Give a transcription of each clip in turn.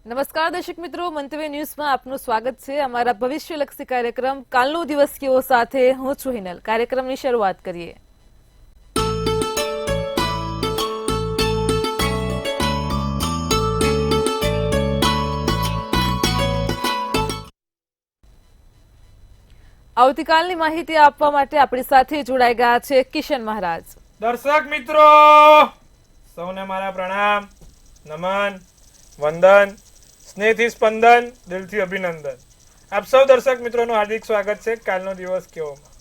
નમસ્કાર દર્શક મિત્રો, મંતવ્ય ન્યૂઝમાં આપનું સ્વાગત છે. અમારા ભવિષ્યલક્ષી કાર્યક્રમ કાલનો દિવસ કેવો સાથે હું છું હિનલ. કાર્યક્રમની શરૂઆત કરીએ. આવતીકાલની માહિતી આપવા માટે આપણી સાથે જોડાઈ ગયા છે કિશન મહારાજ. દર્શક મિત્રો સૌને મારા પ્રણામ, નમન, વંદન, સ્નેહથી સ્પંદન, દિલથી અભિનંદન. આપ સૌ દર્શક મિત્રોનું હાર્દિક સ્વાગત છે કાલનો દિવસ કેવોમાં.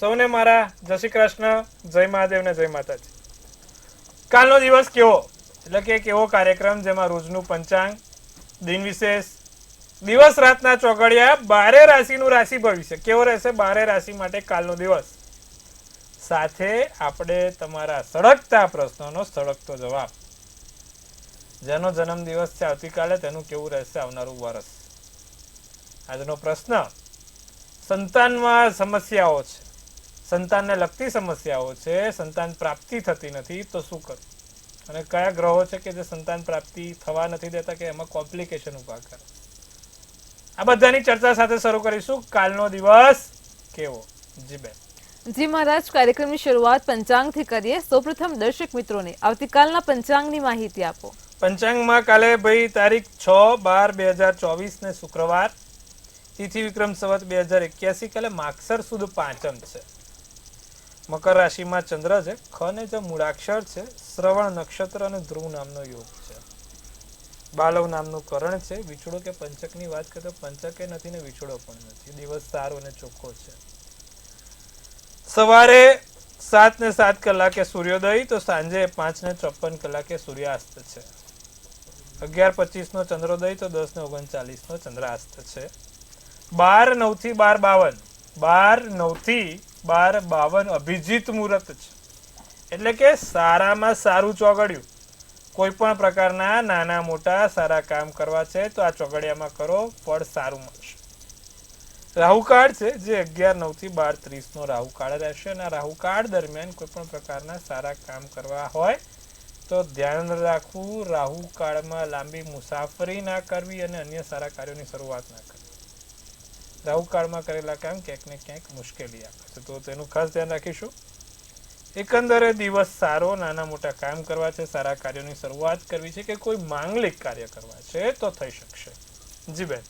સૌને મારા જય શ્રી કૃષ્ણ, જય મહાદેવ ને જય માતાજી. કાલનો દિવસ કેવો એટલે કે એક એવો કાર્યક્રમ જેમાં રોજનું પંચાંગ, દિન વિશેષ, દિવસ રાતના ચોઘડિયા, 12 રાશિનું રાશિ ભવિષ્ય કેવો રહેશે 12 રાશિ માટે કાલનો દિવસ, સાથે આપણે તમારા સળગતા પ્રશ્નોનો સળગતો જવાબ. જેનો જન્મદિવસ છે આવતીકાલે તેનું કેવું રહેશે આવનારું વર્ષ. આજનો પ્રશ્ન, સંતાનમાં સમસ્યાઓ છે, સંતાનને લગતી સમસ્યાઓ છે, સંતાન પ્રાપ્તિ થતી નથી તો શું કરવું, અને કયા ગ્રહો છે કે જે સંતાન પ્રાપ્તિ થવા નથી દેતા કે એમાં કોમ્પ્લિકેશન ઉભા કરે. આ બધાની ચર્ચા સાથે શરૂ કરીશું. કાલનો દિવસ કેવો? જી બેન. જી મહારાજ, કાર્યક્રમની શરૂઆત પંચાંગથી કરીએ. સૌપ્રથમ દર્શક મિત્રોને આવતીકાલના પંચાંગની માહિતી આપો. પંચાંગમાં કાલે ભાઈ તારીખ 6/12/2024 ને શુક્રવાર, તિથિ વિક્રમ સંવત 2081, કાલે માગસર સુદ પાંચમ છે. મકર રાશિમાં ચંદ્ર છે, ખ ને જે મૂળાક્ષર છે, શ્રવણ નક્ષત્ર અને ધ્રુવ નામનો યોગ છે. બાલવ નામનું કરણ છે. વિછોડો કે પંચકની વાત કરીએ તો પંચકે નથી ને વિછોડો પણ નથી. દિવસ સારો અને ચોખ્ખો છે. સવારે 7:07 કલાકે સૂર્યોદય તો સાંજે 5:54 કલાકે સૂર્યાસ્ત છે. 11:25 નો ચંદ્રોદય તો 10:39 નો ચંદ્રાસ્ત છે. 12:09 થી 12:52, 12:09 થી 12:52 અભિજીત મુહૂર્ત છે. એટલે કે સારામાં સારું ચોગડિયું. કોઈ પણ પ્રકારના નાના મોટા સારા કામ કરવા છે તો આ ચોગડિયામાં કરો, ફળ સારું મળશે. રાહુકાળ છે જે 11:09 થી 12:30 નો રાહુકાળ રહેશે, અને રાહુકાળ દરમિયાન કોઈ પણ પ્રકારના સારા કામ કરવા હોય તો ધ્યાન રાખવું. રાહુકાળમાં લાંબી મુસાફરી ના કરવી અને અન્ય સારા કાર્યોની શરૂઆત ના કરવી. રાહુકાળમાં કરેલા કામ ક્યાંક ને ક્યાંક મુશ્કેલી આપે છે, તો તેનું ખાસ ધ્યાન રાખીશું. એકંદરે દિવસ સારો, નાના મોટા કામ કરવા છે, સારા કાર્યોની શરૂઆત કરવી છે કે કોઈ માંગલિક કાર્ય કરવા છે તો થઈ શકશે. જી બેન.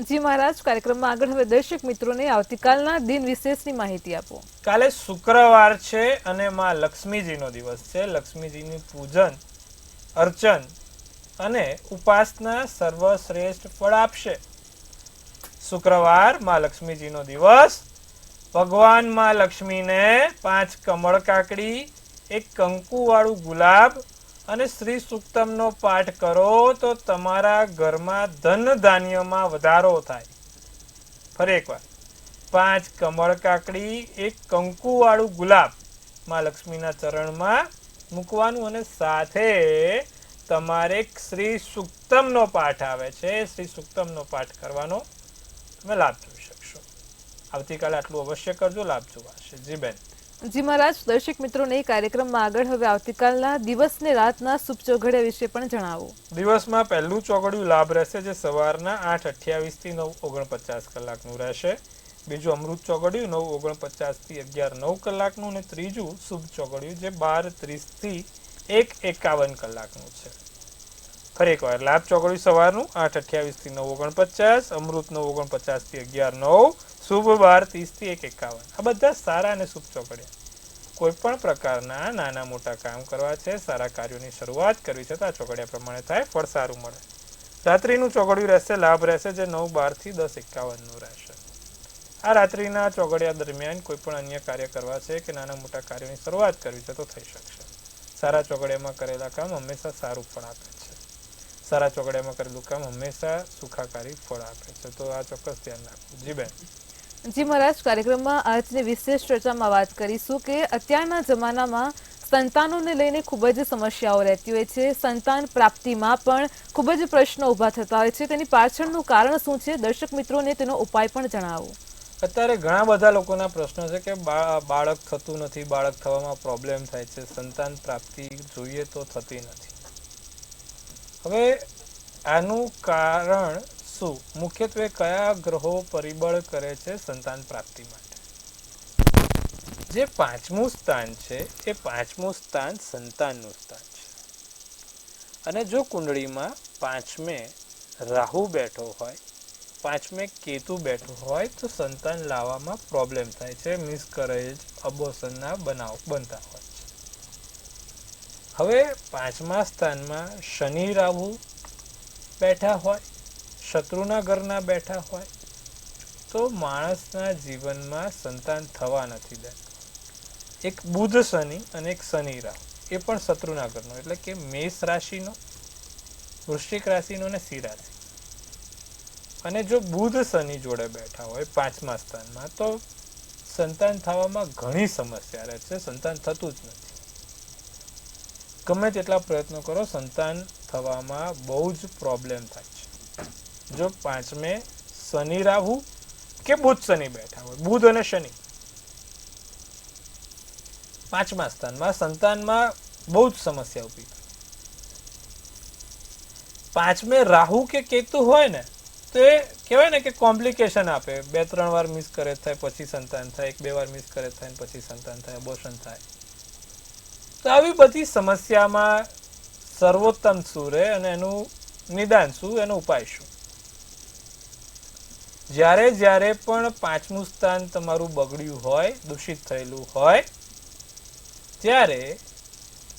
જી મહારાજ, કાર્યક્રમમાં આગળ હવે દર્શક મિત્રોને આવતીકાલના દિન વિશેષની માહિતી આપો. કાલે શુક્રવાર છે અને માં લક્ષ્મીજીનો દિવસ છે. લક્ષ્મીજીનું પૂજન, અર્ચન અને ઉપાસના સર્વશ્રેષ્ઠ ફળ આપશે. શુક્રવાર માં લક્ષ્મીજીનો દિવસ. ભગવાન માં લક્ષ્મીને 5 કમળ કાકડી, 1 કંકુવાળું ગુલાબ અને શ્રી સુક્તમનો પાઠ કરો તો તમારા ઘરમાં ધન ધાન્યમાં વધારો થાય. ફરી એકવાર, 5 કમળ કાકડી, 1 કંકુવાળું ગુલાબ માં લક્ષ્મીના ચરણમાં મૂકવાનું, અને સાથે તમારે શ્રી સુક્તમનો પાઠ આવે છે, શ્રી સુક્તમનો પાઠ કરવાનો તમે લાભ જોઈ શકશો. આવતીકાલે આટલું અવશ્ય કરજો, લાભ જોવાશે. જી બેન. જી મહારાજ, દર્શક મિત્રોને કાર્યક્રમમાં આગળ હવે આવતીકાલના દિવસને રાતના શુભ ચોઘડિયા વિશે પણ જણાવો. દિવસમાં પહેલું ચોઘડિયું લાભ રહેશે જે સવારના 8:28 થી 9:49 કલાકનું રહેશે. બીજું અમૃત ચોઘડિયું 9:49 થી 11:09 કલાકનું, અને ત્રીજું શુભ ચોઘડિયું જે 12:30 થી 1:51 કલાકનું છે. ફરી એકવાર, લાભ ચોઘડિયું સવારનું 8:28 થી 9:49, અમૃત 9:49 થી 11:09, શુભ 12:30 થી 1:51. આ બધા સારા અને શુભ ચોઘડિયા. કોઈ પણ પ્રકારના નાના મોટા કામ કરવા છે, સારા કાર્યોની શરૂઆત કરવી છે તો આ ચોઘડિયા પ્રમાણે થાય, ફળ સારું મળે. રાત્રિનું ચોઘડિયું રહેશે, લાભ રહેશે જે 9:12 થી 10:51 નું રહેશે. આ રાત્રિના ચોઘડિયા દરમિયાન કોઈ પણ અન્ય કાર્ય કરવા છે કે નાના મોટા કાર્યોની શરૂઆત કરવી છે તો થઈ શકશે. સારા ચોઘડિયામાં કરેલા કામ હંમેશા સારું ફળ આપે છે. સારા ચોઘડિયામાં કરેલું કામ હંમેશા સુખાકારી ફળ આપે છે, તો આ ચોક્કસ ધ્યાન રાખવું. જી બેન. જી મહારાજ, કાર્યક્રમમાં આજની વિશેષ ચર્ચામાં વાત કરીશું કે અત્યારના જમાનામાં સંતાનોને લઈને ખૂબ જ સમસ્યાઓ રહેતી હોય છે. સંતાન પ્રાપ્તિમાં પણ ખૂબ જ પ્રશ્નો ઊભા થતા હોય છે. તેની પાછળનું કારણ શું છે? દર્શક મિત્રોને તેનો ઉપાય પણ જણાવો. અત્યારે ઘણા બધા લોકોના પ્રશ્નો છે કે બાળક થતું નથી, બાળક થવામાં પ્રોબ્લેમ થાય છે, સંતાન પ્રાપ્તિ જોઈએ તો થતી નથી. હવે આનું કારણ શું? મુખ્યત્વે કયા ગ્રહો પરિબળ કરે છે સંતાન પ્રાપ્તિ માટે? જે પાંચમું સ્થાન છે એ પાંચમું સ્થાન સંતાનનું સ્થાન છે. અને જો કુંડળીમાં પાંચમે રાહુ બેઠો હોય, પાંચમે કેતુ બેઠો હોય તો સંતાન લાવવામાં પ્રોબ્લેમ થાય છે, મિસકરેજ, અબોર્શનના બનાવ બનતા હોય છે. હવે પાંચમા સ્થાનમાં શનિ રાહુ બેઠા હોય, શત્રુના ઘરના બેઠા હોય તો માણસના જીવનમાં સંતાન થવા નથી દેતા. એક બુધ શનિ અને એક શનિ રાહુ, એ પણ શત્રુના ઘરનો, એટલે કે મેષ રાશિનો, વૃશ્ચિક રાશિનો અને સિંહ રાશિ. અને જો બુધ શનિ જોડે બેઠા હોય પાંચમા સ્થાનમાં તો સંતાન થવામાં ઘણી સમસ્યા રહે છે, સંતાન થતું જ નથી. ગમે તેટલા પ્રયત્નો કરો, સંતાન થવામાં બહુ જ પ્રોબ્લેમ થાય છે. જો પાંચમે શનિ રાહુ કે બુધ શનિ બેઠા હોય, બુધ અને શનિ પાંચમા સ્થાનમાં, સંતાનમાં બહુ જ સમસ્યા ઊભી થાય. પાંચમે રાહુ કે કેતુ હોય ને તો એ કહેવાય ને કે કોમ્પ્લિકેશન આપે. 2-3 વાર મિસકરેજ થાય પછી સંતાન થાય, 1-2 વાર મિસકરેજ થાય પછી સંતાન થાય, અબોર્શન થાય. તો આવી બધી સમસ્યામાં સર્વોત્તમ શું રહે અને એનું નિદાન શું, એનો ઉપાય શું? જ્યારે પણ પાંચમું સ્થાન તમારું બગડ્યું હોય, દૂષિત થયેલું હોય, ત્યારે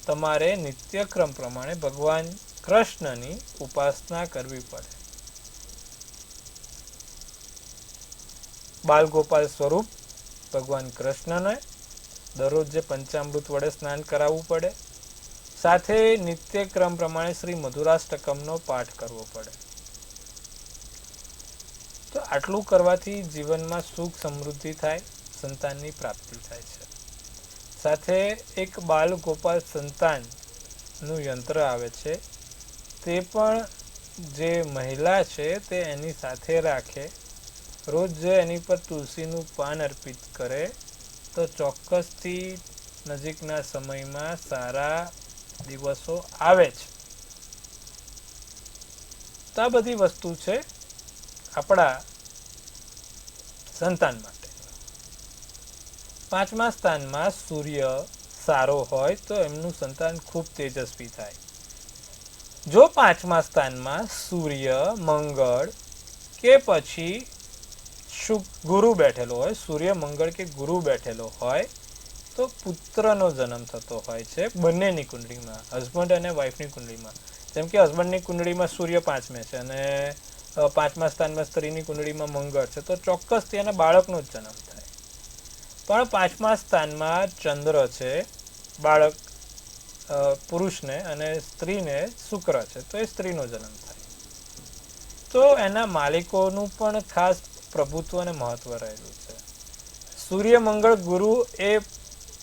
તમારે નિત્યક્રમ પ્રમાણે ભગવાન કૃષ્ણની ઉપાસના કરવી પડે. બાલગોપાલ સ્વરૂપ ભગવાન કૃષ્ણને દરરોજ જે પંચામૃત વડે સ્નાન કરાવવું પડે, સાથે નિત્યક્રમ પ્રમાણે શ્રી મધુરાષ્ટકમનો પાઠ કરવો પડે. તો આટલું કરવાથી જીવનમાં સુખ સમૃદ્ધિ થાય, સંતાનની પ્રાપ્તિ થાય છે. સાથે એક બાલગોપાલ સંતાનનું યંત્ર આવે છે, તે પણ જે મહિલા છે તે એની સાથે રાખે, રોજ એની પર તુલસીનું પાન અર્પિત કરે તો ચોક્કસથી નજીકના સમયમાં સારા દિવસો આવે છે. તો આ બધી વસ્તુ છે આપણા સંતાન માટે. પાંચમા સ્થાનમાં સૂર્ય સારો હોય તો એમનું સંતાન ખૂબ તેજસ્વી થાય. જો પાંચમા સ્થાનમાં સૂર્ય, મંગળ કે પછી ગુરુ બેઠેલો હોય, સૂર્ય, મંગળ કે ગુરુ બેઠેલો હોય તો પુત્રનો જન્મ થતો હોય છે બંનેની કુંડળીમાં, હસબન્ડ અને વાઈફની કુંડળીમાં. જેમ કે હસબન્ડની કુંડળીમાં સૂર્ય પાંચમે છે અને પાંચમા સ્થાનમાં સ્ત્રીની કુંડળીમાં મંગળ છે તો ચોક્કસ તેના બાળકનો જ જન્મ થાય. પણ પાંચમા સ્થાનમાં ચંદ્ર છે, બાળક પુરુષને, અને સ્ત્રીને શુક્ર છે તો એ સ્ત્રીનો જન્મ થાય. તો એના માલિકોનું પણ ખાસ પ્રભુત્વ અને મહત્વ રહેલું છે. સૂર્ય, મંગળ, ગુરુ એ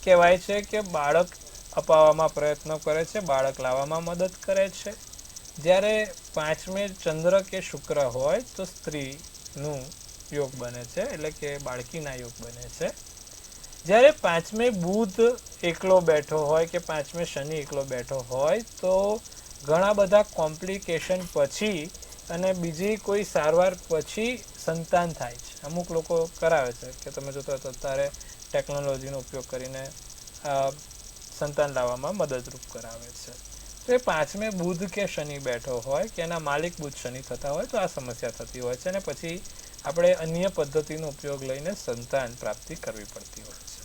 કહેવાય છે કે બાળક અપાવવામાં પ્રયત્નો કરે છે, બાળક લાવવામાં મદદ કરે છે. જ્યારે પાંચમે ચંદ્ર કે શુક્ર હોય તો સ્ત્રીનું યોગ બને છે, એટલે કે બાળકીના યોગ બને છે. જ્યારે પાંચમે બુધ એકલો બેઠો હોય કે પાંચમે શનિ એકલો બેઠો હોય તો ઘણા બધા કોમ્પ્લિકેશન પછી અને બીજી કોઈ સારવાર પછી સંતાન થાય છે. અમુક લોકો કરાવે છે કે તમે જોતા તો અત્યારે ટેકનોલોજીનો ઉપયોગ કરીને સંતાન લાવવામાં મદદરૂપ કરાવે છે. તો એ પાંચમે બુધ કે શનિ બેઠો હોય કે એના માલિક બુધ શનિ થતા હોય તો આ સમસ્યા થતી હોય છે અને પછી આપણે અન્ય પદ્ધતિનો ઉપયોગ લઈને સંતાન પ્રાપ્તિ કરવી પડતી હોય છે.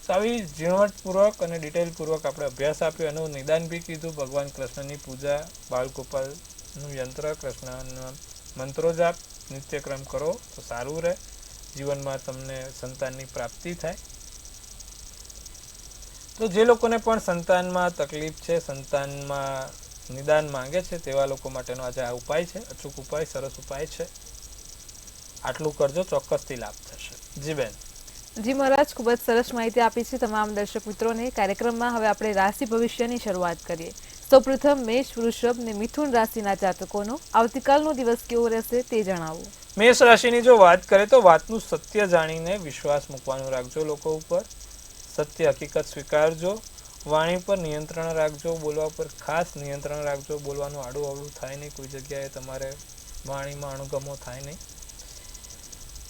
તો આવી ઝીણવટપૂર્વક અને ડિટેલપૂર્વક આપણે અભ્યાસ આપ્યો, એનું નિદાન બી કીધું. ભગવાન કૃષ્ણની પૂજા, બાલગોપાલનું યંત્ર, કૃષ્ણના મંત્રો જાપ, નિત્યક્રમ કરો તો સારું રહે, જીવનમાં તમને સંતાનની પ્રાપ્તિ થાય. તો જે લોકોને પણ સંતાનમાં તકલીફ છે, સંતાનમાં નિદાન માંગે છે, તેવા લોકો માટેનો આજે આ ઉપાય છે, અચૂક ઉપાય, સરસ ઉપાય છે. આટલું કરજો, ચોક્કસથી લાભ થશે. જી બેન. જી મહારાજ, ખૂબ જ સરસ માહિતી આપી છે તમામ દર્શક મિત્રોને. કાર્યક્રમમાં હવે આપણે રાશિ ભવિષ્યની શરૂઆત કરીએ. સૌપ્રથમ મેષ, વૃષભ ને મિથુન રાશિના જાતકોનો આવતીકાલનો દિવસ કેવો રહેશે તે જણાવો. મેષ રાશિની જો વાત કરીએ તો વાતનું સત્ય જાણીને વિશ્વાસ મૂકવાનું રાખજો લોકો ઉપર. સત્ય હકીકત સ્વીકારજો. વાણી પર નિયંત્રણ રાખજો, બોલવા પર ખાસ નિયંત્રણ રાખજો. બોલવાનું આડું અવળું થાય નહીં, કોઈ જગ્યાએ તમારે વાણીમાં અણગમો થાય નહીં.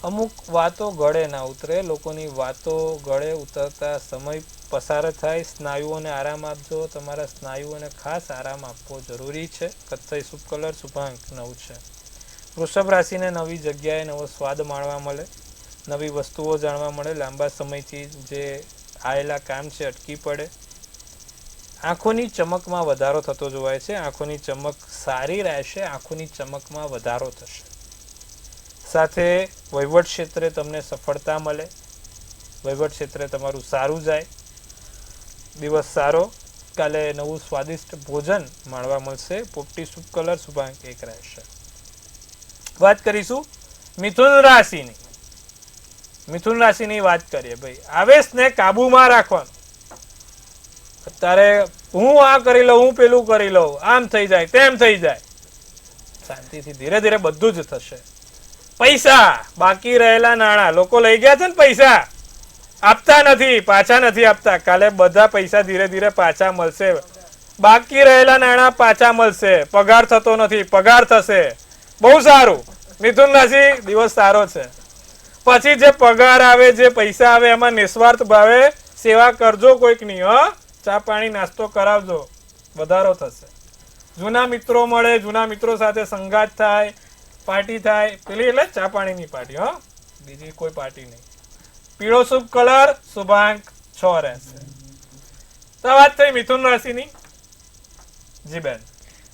અમુક વાતો ગળે ના ઉતરે. લોકોની વાતો ગળે ઉતરતા સમય પસાર થાય. સ્નાયુઓને આરામ આપજો. તમારા સ્નાયુઓને ખાસ આરામ આપવો જરૂરી છે. કથ્થઈ શુભ કલર, શુભાંક 9 છે. વૃષભ રાશિને નવી જગ્યાએ નવો સ્વાદ માણવા મળે, નવી વસ્તુઓ જાણવા મળે. લાંબા સમયથી જે આયેલા કામ છે અટકી પડે. આંખોની ચમકમાં વધારો થતો જોવાય છે. આંખોની ચમક સારી રહેશે. આંખોની ચમકમાં વધારો થશે. સાથે વહીવટ ક્ષેત્રે તમને સફળતા મળે. વહીવટ ક્ષેત્રે તમારું સારું જાય. દિવસ સારો. કાલે નવું સ્વાદિષ્ટ ભોજન માણવા મળશે. પોપટી શુભ કલર, શુભાંક 1 રહેશે. વાત કરીશું મિથુન રાશિની. મિથુન રાશિની વાત કરીએ ભાઈ. આવેશને કાબુમાં રાખવાનું. અત્યારે હું આ કરી લઉં, હું પેલું કરી લઉં, આમ થઈ જાય, તેમ થઈ જાય. શાંતિથી ધીરે ધીરે બધું જ થશે. પૈસા, બાકી રહેલા નાણાં, લોકો લઈ ગયા છે ને પૈસા, આપતા નથી, પાછા નથી આપતા. કાલે બધા પૈસા ધીરે ધીરે પાછા મળશે. બાકી રહેલા નાણાં પાછા મળશે. પગાર થતો નથી, પગાર થશે. બહુ સારું. મિથુન રાશિ, દિવસ સારો છે. પછી જે પગાર આવે, જે પૈસા આવે, એમાં નિસ્વાર્થ ભાવે સેવા કરજો કોઈકની. ચા પાણી નાસ્તો કરાવજો, વધારો થશે. જૂના મિત્રો મળે, જૂના મિત્રો સાથે સંગાત થાય, પાર્ટી થાય. પેલી એટલે ચા પાણીની પાર્ટી, બીજી કોઈ પાર્ટી નહીં. પીળો શુભ કલર, શુભાંક 6 રહેશે. તો વાત થઈ મિથુન રાશિની. જી બેન.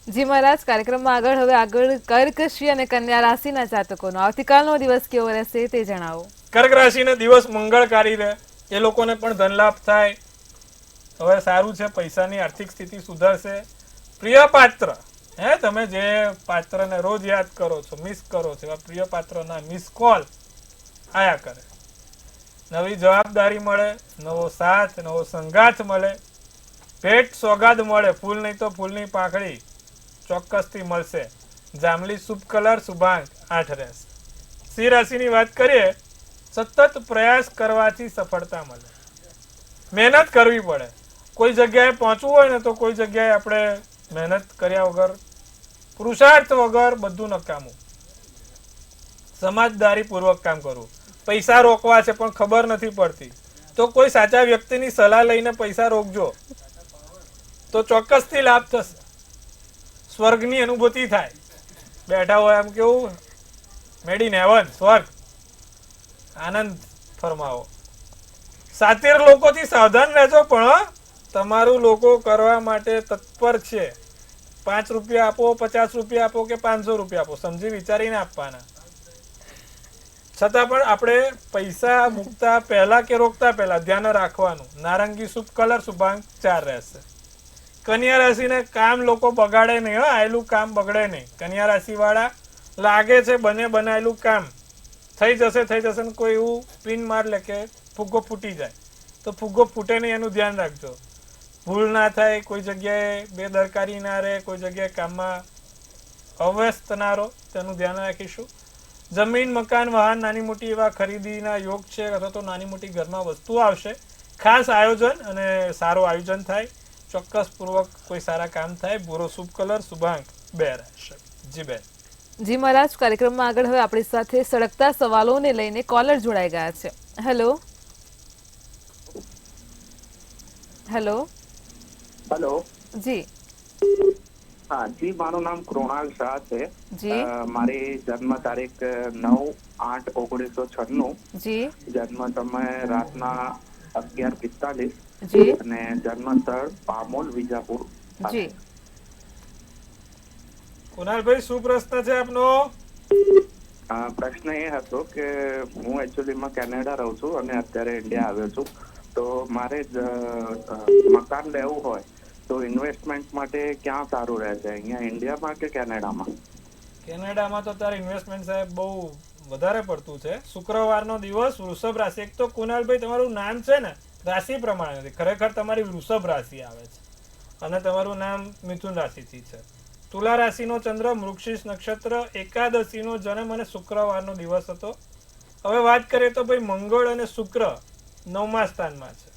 જી મહારાજ, કાર્યક્રમમાં આગળ કર્ક, સિંહ અને કન્યા રાશિના જાતકોનો આવતીકાલનો દિવસ કેવો રહેશે તે જણાવો. કર્ક રાશિનો દિવસ મંગળકારી રહે. એ લોકોને પણ ધન લાભ થાય. હવે સારું છે. પૈસાની આર્થિક સ્થિતિ સુધરશે. પ્રિય પાત્ર, તમે જે પાત્રને રોજ યાદ કરો છો, મિસ કરો છો, એવા પ્રિય પાત્રના મિસ કોલ આયા કરે. નવી જવાબદારી મળે, નવો સાથ, નવો સંગાથ મળે, ભેટ સોગાદ મળે. ફૂલ નહીં તો ફૂલની પાંખડી ચોક્કસથી મળશે. જાંબલી શુભ કલર, શુભાંક 8 રહેશે. સિંહ રાશિની વાત કરીએ. સતત પ્રયાસ કરવાથી સફળતા મળે. મહેનત કરવી પડે. કોઈ જગ્યાએ પહોંચવું હોય ને તો કોઈ જગ્યાએ આપણે મહેનત કર્યા વગર, પુરુષાર્થ વગર બધું નકામું. સમજદારી પૂર્વક કામ કરવું. પૈસા રોકવા છે પણ ખબર નથી પડતી, તો કોઈ સાચા વ્યક્તિની સલાહ લઈને પૈસા રોકજો તો ચોક્કસથી લાભ થશે. સ્વર્ગની અનુભૂતિ થાય. બેઠા હોય એમ કેવું, મેડ ઇન હેવન, સ્વર્ગ. આનંદ ફરમાવો. સાતીર લોકોથી સાવધાન રહેજો, પણ તમારું લોકો કરવા માટે તત્પર છે. 5 રૂપિયા આપો, 50 રૂપિયા આપો કે 500 રૂપિયા આપો, સમજી વિચારીને આપવાના. છતાં પણ આપણે પૈસા મૂકતા પહેલા કે રોકતા પહેલા ધ્યાન રાખવાનું. નારંગી શુભ કલર, શુભાંક 4 રહેશે. કન્યા રાશિને કામ લોકો બગાડે નહીં. આયેલું કામ બગડે નહીં. કન્યા રાશિ વાળા લાગે છે બને બનાયેલું કામ થઈ જશે ને કોઈ એવું પિન માર લે કે ફુગ્ગો ફૂટી જાય, તો ફુગ્ગો ફૂટે નહીં એનું ધ્યાન રાખજો. ભૂલ ના થાય, કોઈ જગ્યાએ બેદરકારી ના રહે, કોઈ જગ્યાએ કામમાં અવ્યસ્ત ના રહો, તેનું ધ્યાન રાખીશું. જમીન, મકાન, વાહન, નાની મોટી એવા ખરીદીના યોગ છે, અથવા તો નાની મોટી ઘરમાં વસ્તુ આવશે. ખાસ આયોજન અને સારું આયોજન થાય. ચોક્કસપૂર્વક કોઈ સારા કામ થાય. ભૂરો શુભ કલર, શુભાંક 2 રહેશે. જી બેન. જી મહારાજ, કાર્યક્રમમાં આગળ હવે આપણી સાથે સળગતા સવાલોને લઈને કોલર જોડાઈ ગયા છે. Hello hello hello. જી. હા જી, મારું નામ કૃણાલ શાહ છે. જી. મારી જન્મ તારીખ 9/8/1996. જી. જન્મ સમય રાતના 11:45. જી. અને જન્મ સ્થળ પામોલ, વિજાપુર. જી. કુનાલભાઈ, શું પ્રશ્ન છે આપનો? પ્રશ્ન એ હતો કે હું એકચ્યુઅલીમાં કેનેડા રહું છું અને અત્યારે ઇન્ડિયા આવ્યો છું. તો મારે મકાન લેવું હોય તો ઇન્વેસ્ટમેન્ટ માટે ક્યાં સારું રહેશે, અહીંયા ઇન્ડિયામાં કે કેનેડામાં? કેનેડામાં તો તારે ઇન્વેસ્ટમેન્ટ સાહેબ બહુ વધારે પડતું છે. શુક્રવારનો દિવસ, વૃષભ રાશિ. એક તો કુનાલભાઈ તમારું નામ છે ને રાશિ પ્રમાણે નથી, ખરેખર તમારી વૃષભ રાશિ આવે છે અને તમારું નામ મિથુન રાશિથી છે. તુલા રાશિનો ચંદ્ર, મૃગશીર્ષ નક્ષત્ર, એકાદશીનો જન્મ અને શુક્રવારનો દિવસ હતો. હવે વાત કરીએ તો ભાઈ મંગળ અને શુક્ર 9મા સ્થાનમાં છે.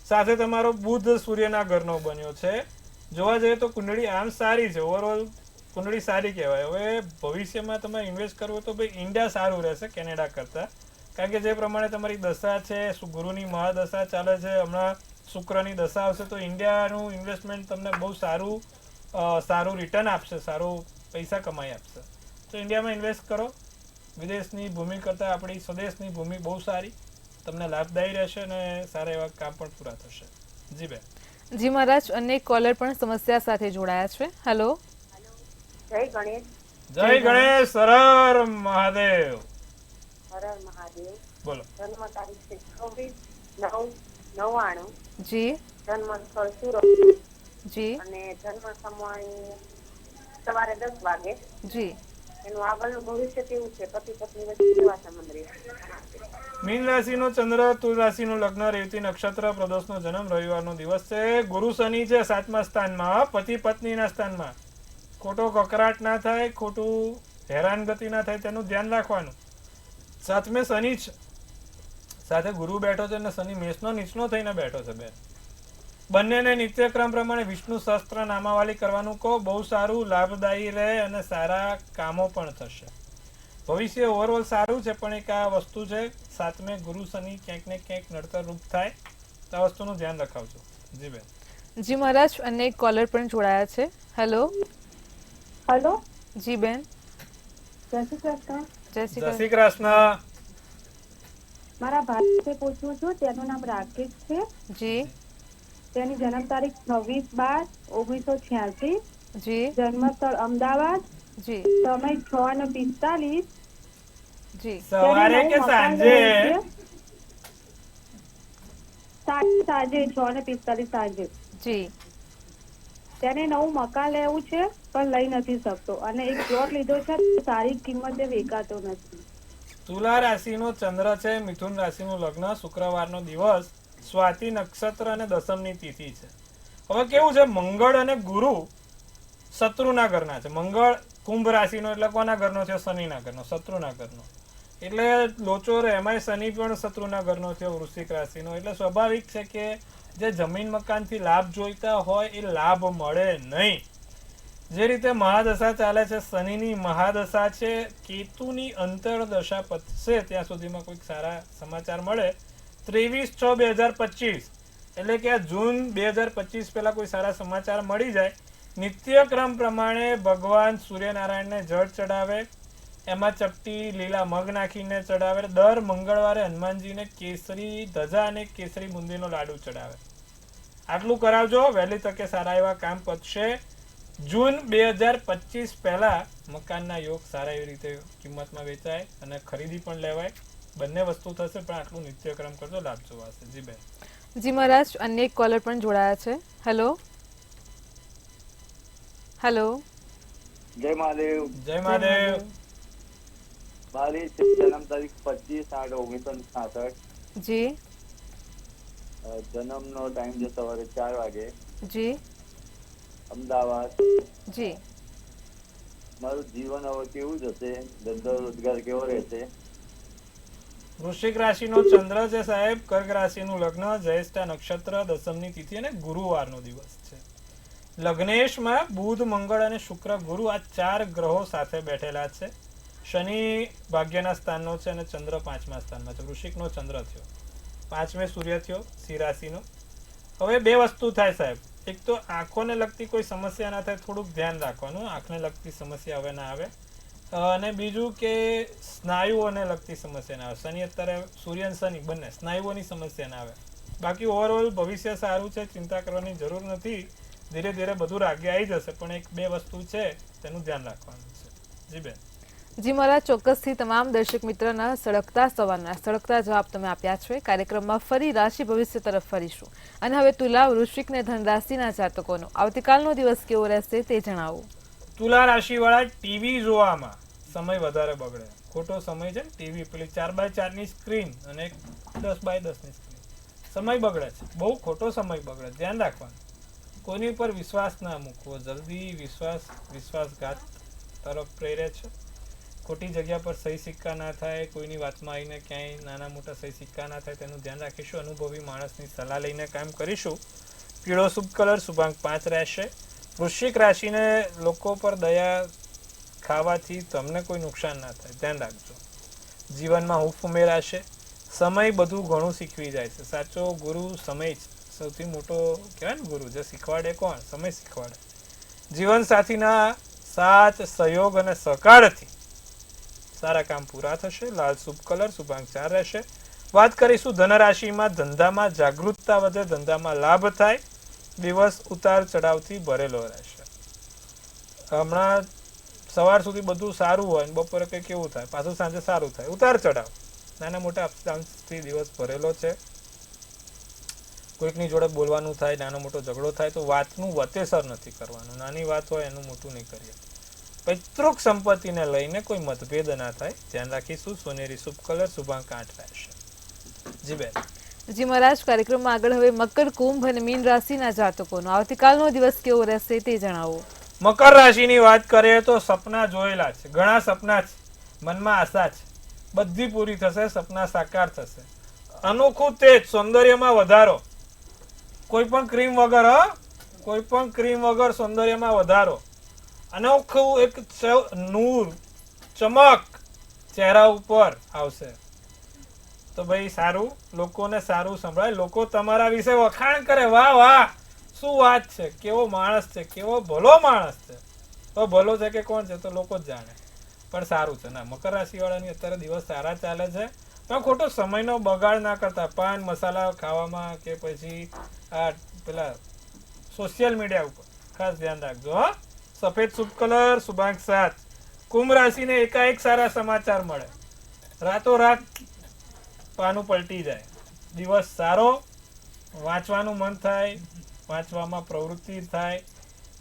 સાથે તમારો બુધ સૂર્યના ઘરનો બન્યો છે. જોવા જઈએ તો કુંડળી આમ સારી છે, ઓવરઓલ કુંડળી સારી કહેવાય. હવે ભવિષ્યમાં તમારે ઇન્વેસ્ટ કરવું તો ભાઈ ઇન્ડિયા સારું રહેશે કેનેડા કરતાં, કારણ કે જે પ્રમાણે તમારી દશા છે, ગુરુની મહાદશા ચાલે છે, હમણાં શુક્રની દશા આવશે, તો ઇન્ડિયાનું ઇન્વેસ્ટમેન્ટ તમને બહુ સારું રિટર્ન આપશે, સારું પૈસા કમાઈ આપશે. તો ઇન્ડિયામાં ઇન્વેસ્ટ કરો. વિદેશની ભૂમિ કરતાં આપણી સ્વદેશની ભૂમિ બહુ સારી, તમને લાભદાયી રહેશે અને સારા એવા કામ પણ પૂરા થશે. જી બેન. જી મહારાજ, અનેક કોલર પણ સમસ્યા સાથે જોડાયા છે. હેલો. જય ગણેશ. જય ગણેશ. હર હર મહાદેવ. હર હર મહાદેવ. બોલો. જન્મ તારીખ છે 26/9/99. જી જન્મ સ્થળ સુરત જી અને જન્મ સમય સવારે 10 વાગે. જી એનું આગળનું ભવિષ્ય કેવું છે? પતિ પત્ની વચ્ચે કેવા સંબંધ રહેશે? મીન રાશિનો ચંદ્ર, તુલ રાશિનું લગ્ન, રેવતી નક્ષત્ર, પ્રદોષનો જન્મ, રવિવારનો દિવસ છે. ગુરુ શનિ છે 7મા સ્થાનમાં, પતિ પત્નીના સ્થાનમાં. ખોટો કકરાટ ના થાય, ખોટું હેરાનગતિ ના થાય, તેનું ધ્યાન રાખવાનું. 7મે શનિ છે, સાથે ગુરુ બેઠો છે અને શનિ મેષનો નીચનો થઈને બેઠો છે. બેન, બંનેને નિત્યક્રમ પ્રમાણે વિષ્ણુ સહસ્ત્ર નામાવલી કરવાનું કહો. બહુ સારું, લાભદાયી રહે અને સારા કામો પણ થશે. ભવિષ્ય ઓવરઓલ સારું છે, પણ એક આ વસ્તુ છે 7મે ગુરુ શનિ ક્યાંક ને ક્યાંક નડતર રૂપ થાય, તો આ વસ્તુનું ધ્યાન રખાવજો. જી બેન. જી મહારાજ, અનેક કોલર પણ જોડાયા છે. હેલો. હેલો. જી બેન. જય શ્રી કૃષ્ણ. જય શ્રી જય કૃષ્ણ. શ્રી કૃષ્ણ. મારા ભાઈ પૂછવું છું, તેનું નામ રાકેશ છે. જી તેની જન્મ તારીખ 26/12/1986. જી જન્મ સ્થળ અમદાવાદ. જી સમય 6:45. જી સવારે કે સાંજે? સાંજે 6:45 સાંજે. જી તેને નવું મકાન લેવું છે, પણ લઈ નથી શકતો અને એક પ્લોટ લીધો છે, સારી કિંમતે વેચાતો નથી. તુલા રાશિનો ચંદ્ર છે, મિથુન રાશિનું લગ્ન, શુક્રવારનો દિવસ, સ્વાતિ નક્ષત્ર અને દસમની તિથિ છે. હવે કેવું છે, મંગળ અને ગુરુ શત્રુના ઘરના છે. મંગળ કુંભ રાશિનો એટલે કોના ઘરનો છે? શનિના ઘરનો, શત્રુના ઘરનો. એટલે લોચો રહે. એમાંય શનિ પણ શત્રુના ઘરનો છે, વૃશ્ચિક રાશિનો. એટલે સ્વાભાવિક છે કે જે જમીન મકાનથી લાભ જોઈતા હોય એ લાભ મળે નહીં. જે રીતે મહાદશા ચાલે છે, શનિની મહાદશા છે, કેતુની અંતરદશા પતશે ત્યાં સુધીમાં કોઈક સારા સમાચાર મળે. 23/6/2025 એટલે કે આ જૂન 2025 પહેલા કોઈ સારા સમાચાર મળી જાય. નિત્યક્રમ પ્રમાણે ભગવાન સૂર્યનારાયણને જળ ચડાવે, એમાં ચપટી લીલા મગ નાખીને ચડાવે. દર મંગળવારે હનુમાનજીને કેસરી ધજા અને કેસરી બુંદીનો લાડુ ચડાવે. આટલું કરાવજો, વહેલી તકે સારા એવા કામ પતશે. જૂન 2025 પહેલા મકાનના યોગ સારા એવી રીતે કિંમતમાં વેચાય અને ખરીદી પણ લેવાય. બંને વસ્તુ થશે, પણ આટલું નિત્યક્રમ કરજો, લાભ જોવાશે. જી બેન. જી મહારાજ, અનેક કોલર પણ જોડાયા છે. હેલો. હેલો. જય મહાદેવ. જય મહાદેવ. મારી જન્મ તારીખ 25/8/1966. જી જન્મનો ટાઈમ છે સવારે 4 વાગે. જી અમદાવાદ. જી મારું જીવન હવે કેવું જશે? ધંધો રોજગાર કેવો રહેશે? વૃશ્ચિક રાશિનો ચંદ્ર છે સાહેબ, કર્ક રાશિનું લગ્ન, જ્યેષ્ઠા નક્ષત્ર, દસમની તિથિ અને ગુરુવારનો દિવસ છે. લગ્નેશમાં બુધ, મંગળ અને શુક્ર, ગુરુ આ 4 ગ્રહો સાથે બેઠેલા છે. શનિ ભાગ્યના સ્થાનનો છે અને ચંદ્ર 5મા સ્થાનમાં છે. વૃશ્ચિકનો ચંદ્ર થયો, 5મે સૂર્ય થયો સિંહ રાશિનો. હવે બે વસ્તુ થાય સાહેબ. એક તો આંખોને લગતી કોઈ સમસ્યા ના થાય, થોડુંક ધ્યાન રાખવાનું, આંખને લગતી સમસ્યા હવે ના આવે. અને બીજું કે સ્નાયુઓને લગતી સમસ્યા ના આવે. શનિ અત્યારે સૂર્ય અને શનિ બંને સ્નાયુઓની સમસ્યા ના આવે. બાકી ઓવરઓલ ભવિષ્ય સારું છે, ચિંતા કરવાની જરૂર નથી. ધીરે ધીરે બધું રાગે આવી જશે, પણ એક બે વસ્તુ છે તેનું ધ્યાન રાખવાનું છે. જી બેન. જી મહારાજ, ચોક્કસથી તમામ દર્શક મિત્રના સળગતા સવારના સળગતા જવાબ તમે આપ્યા છે. કાર્યક્રમમાં ફરી રાશિ ભવિષ્ય તરફ ફરીશું. અને હવે તુલા, વૃશ્ચિક ને ધન રાશિના જાતકોનો આવતીકાલનો દિવસ કેવો રહેશે તે જણાવો. તુલા રાશિવાળા ટીવી જોવામાં સમય વધારે બગડે. ખોટો સમય છે. ટીવી પેલી 4x4ની સ્ક્રીન અને 10x10ની સ્ક્રીન, સમય બગડે છે, બહુ ખોટો સમય બગડે. ધ્યાન રાખવાનું. કોઈની ઉપર વિશ્વાસ ના મૂકવો. જલ્દી વિશ્વાસઘાત તરફ પ્રેરે છે. ખોટી જગ્યા પર સહી સિક્કા ના થાય, કોઈની વાતમાં આવીને ક્યાંય નાના મોટા સહી સિક્કા ના થાય તેનું ધ્યાન રાખીશું. અનુભવી માણસની સલાહ લઈને કામ કરીશું. પીળો શુભ કલર, શુભાંક 5 રહેશે. વૃશ્ચિક રાશિને લોકો પર દયા ખાવાથી તમને કોઈ નુકસાન ના થાય, ધ્યાન રાખજો. જીવનમાં હૂંફ ઉમેરાશે. સમય બધું ઘણું શીખવી જાય છે. સાચો ગુરુ સમય જ સૌથી મોટો કહેવાય ને, ગુરુ જે શીખવાડે કોણ? સમય શીખવાડે. જીવનસાથીના સાથ, સહયોગ અને સહકારથી સારા કામ પૂરા થશે. લાલ શુભ કલર, શુભાંક 4 રહેશે. વાત કરીશું ધનરાશિમાં. ધંધામાં જાગૃતતા વધે, ધંધામાં લાભ થાય. દિવસ ઉતાર ચઢાવથી ભરેલો રહેશે. હમણાં સવાર સુધી બધું સારું હોય, બપોરે કંઈ કેવું થાય, પાછું સાંજે સારું થાય. ઉતાર ચઢાવ, નાના મોટા અપડાઉન્સથી દિવસ ભરેલો છે. કોઈકની જોડે બોલવાનું થાય, નાનો મોટો ઝઘડો થાય તો વાતનું વતેસર નથી કરવાનું. નાની વાત હોય એનું મોટું નહીં કરીએ. પૈતૃક સંપત્તિને લઈને કોઈ મતભેદ ના થાય, ધ્યાન રાખીશું. સોનેરી શુભ કલર, શુભાંક 8 રહેશે. જી બેન. જી મહારાજ, કાર્યક્રમમાં આગળ હવે મકર, કુંભ અને મીન રાશિના જાતકોનો આવતીકાલનો દિવસ કેવો રહેશે તે જણાવો. મકર રાશિની વાત કરીએ તો સપના જોયેલા છે, ઘણા સપના છે, મનમાં આશા છે, બધી પૂરી થશે, સપના સાકાર થશે. અનોખું તેજ, સૌંદર્યમાં વધારો. કોઈ પણ ક્રીમ વગર, કોઈ પણ ક્રીમ વગર સૌંદર્યમાં વધારો. અનોખું એક નૂર, ચમક ચહેરા ઉપર આવશે. તો ભાઈ સારું, લોકોને સારું સંભળાય, લોકો તમારા વિશે વખાણ કરે, વાહ વાહ શું વાત છે, કેવો માણસ છે, કેવો ભલો માણસ છે. તો ભલો છે કે કોણ છે તો લોકો જ જાણે, પણ સારું છે. ના, મકર રાશિ વાળાની અત્યારે દિવસ સારા ચાલે છે, પણ ખોટો સમયનો બગાડ ના કરતા. પાન મસાલા ખાવામાં કે પછી આ પેલા સોશિયલ મીડિયા ઉપર ખાસ ધ્યાન રાખજો. સફેદ શુભ કલર, શુભાંક 7. કુંભ રાશિને એકાએક સારા સમાચાર મળે, રાતોરાત પાનું પલટી જાય. દિવસ સારો, વાંચવાનું મન થાય, વાંચવામાં પ્રવૃત્તિ થાય.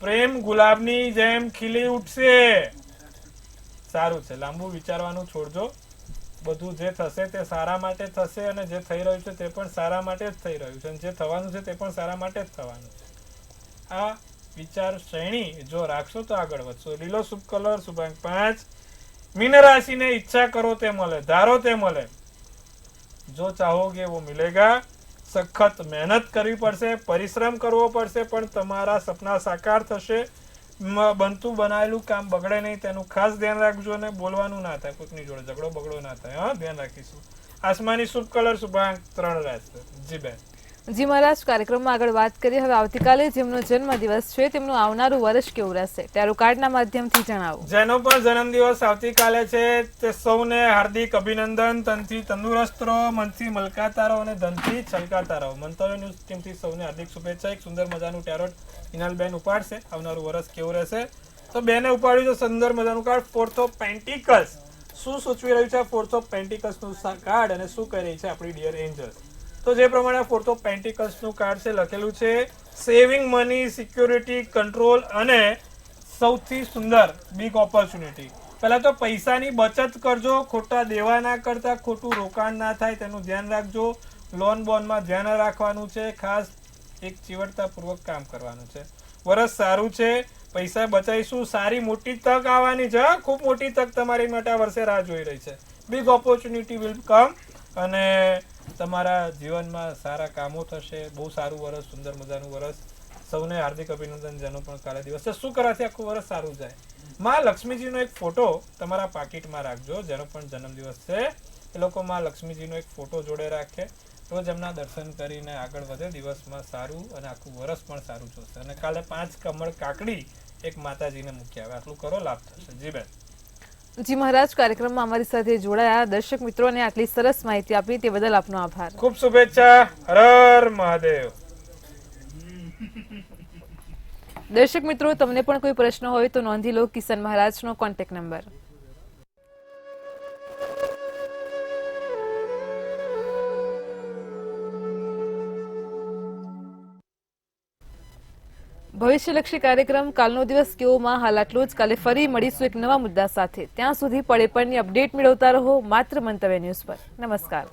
પ્રેમ ગુલાબની જેમ ખીલી ઉઠશે. સારું છે. લાંબુ વિચારવાનું છોડજો. બધું જે થશે તે સારા માટે થશે, અને જે થઈ રહ્યું છે તે પણ સારા માટે જ થઈ રહ્યું છે, અને જે થવાનું છે તે પણ સારા માટે જ થવાનું છે. આ વિચાર શ્રેણી જો રાખશો તો આગળ વધશો. લીલો શુભ કલર, શુભાંક 5. મીન રાશિને ઈચ્છા કરો તે મળે, ધારો તે મળે. જો ચાહોગે वो मिलेगा. સખત મહેનત કરવી પડશે, પરિશ્રમ કરવો પડશે, પણ તમારા સપના સાકાર થશે. બનતું બનાવેલું કામ બગડે નહીં તેનું ખાસ ધ્યાન રાખજો, અને બોલવાનું ના થાય, કોઈકની જોડે ઝઘડો બગડો ના થાય. હા, ધ્યાન રાખીશું. આસમાની શુભ કલર, શુભાંક 3 રહેશે. જી બેન. જી મહારાજ, કાર્યક્રમમાં આગળ વાત કરીએ હવે આવતીકાલે જેમનો જન્મદિવસ છે તેમનું આવનારું વર્ષ કેવું રહેશે, ટેરો કાર્ડના માધ્યમથી જણાવો. જેનો પણ જન્મદિવસ આવતીકાલે છે તે સૌને હાર્દિક અભિનંદન. તનથી તંદુરસ્ત રહો, મનથી મલકાતા રહો અને ધનથી છલકાતા રહો. મંતવ્ય ન્યૂઝ ટીમથી સૌને હાર્દિક શુભેચ્છા. એક સુંદર મજાનું ટેરોટ હિનાલબેન ઉપાડશે. આવનારું વર્ષ કેવું રહેશે તો બેને ઉપાડ્યું છે સુંદર મજાનું કાર્ડ, 4 ઓફ પેન્ટિકલ્સ. શું સૂચવી રહ્યું છે 4 ઓફ પેન્ટિકલ્સનું કાર્ડ, અને શું કહી રહી છે આપણી ડિયર એન્જલ્સ? તો જે પ્રમાણે 4 ઓફ પેન્ટિકલ્સનું કાર્ડ છે, લખેલું છે સેવિંગ મની, સિક્યોરિટી, કંટ્રોલ અને સૌથી સુંદર બિગ ઓપોર્ચ્યુનિટી. પહેલા તો પૈસાની બચત કરજો, ખોટા દેવા ના કરતા, ખોટું રોકાણ ના થાય તેનું ધ્યાન રાખજો. લોન બોનમાં ધ્યાન રાખવાનું છે, ખાસ એક ચીવટતાપૂર્વક કામ કરવાનું છે. વરસ સારું છે, પૈસા બચાવીશું, સારી મોટી તક આવવાની છે. ખૂબ મોટી તક તમારી માટે આ વર્ષે રાહ જોઈ રહી છે. બિગ ઓપોર્ચ્યુનિટી વિલ કમ, અને તમારા જીવનમાં સારા કામો થશે. બહુ સારું વર્ષ, સુંદર મજાનું વર્ષ. સૌને હાર્દિક અભિનંદન. જેનો પણ કાલે દિવસ છે, શું કરવાથી આખું વર્ષ સારું જાય? માં લક્ષ્મીજીનો એક ફોટો તમારા પાકીટમાં રાખજો. જેનો પણ જન્મદિવસ છે એ લોકો માં લક્ષ્મીજીનો એક ફોટો જોડે રાખે, રોજ એમના દર્શન કરીને આગળ વધે. દિવસમાં સારું અને આખું વર્ષ પણ સારું જોશે. અને કાલે 5 કમળ કાકડી એક માતાજીને મૂકી આવે. આટલું કરો, લાભ થશે. જી બેન. જી મહારાજ, કાર્યક્રમમાં અમારી સાથે જોડાયા દર્શક મિત્રોને આટલી સરસ માહિતી આપી તે બદલ આપનો આભાર. ખૂબ શુભેચ્છા. હર હર મહાદેવ. દર્શક મિત્રો, તમને પણ કોઈ પ્રશ્ન હોય તો નોંધી લો કિશન મહારાજનો કોન્ટેક્ટ નંબર. ભવિષ્યલક્ષી કાર્યક્રમ કાલનો દિવસ કેવોમાં હાલ આટલું જ. કાલે ફરી મળીશું એક નવા મુદ્દા સાથે. ત્યાં સુધી પડે પડની અપડેટ મેળવતા રહો માત્ર મંતવ્ય ન્યૂઝ પર. નમસ્કાર.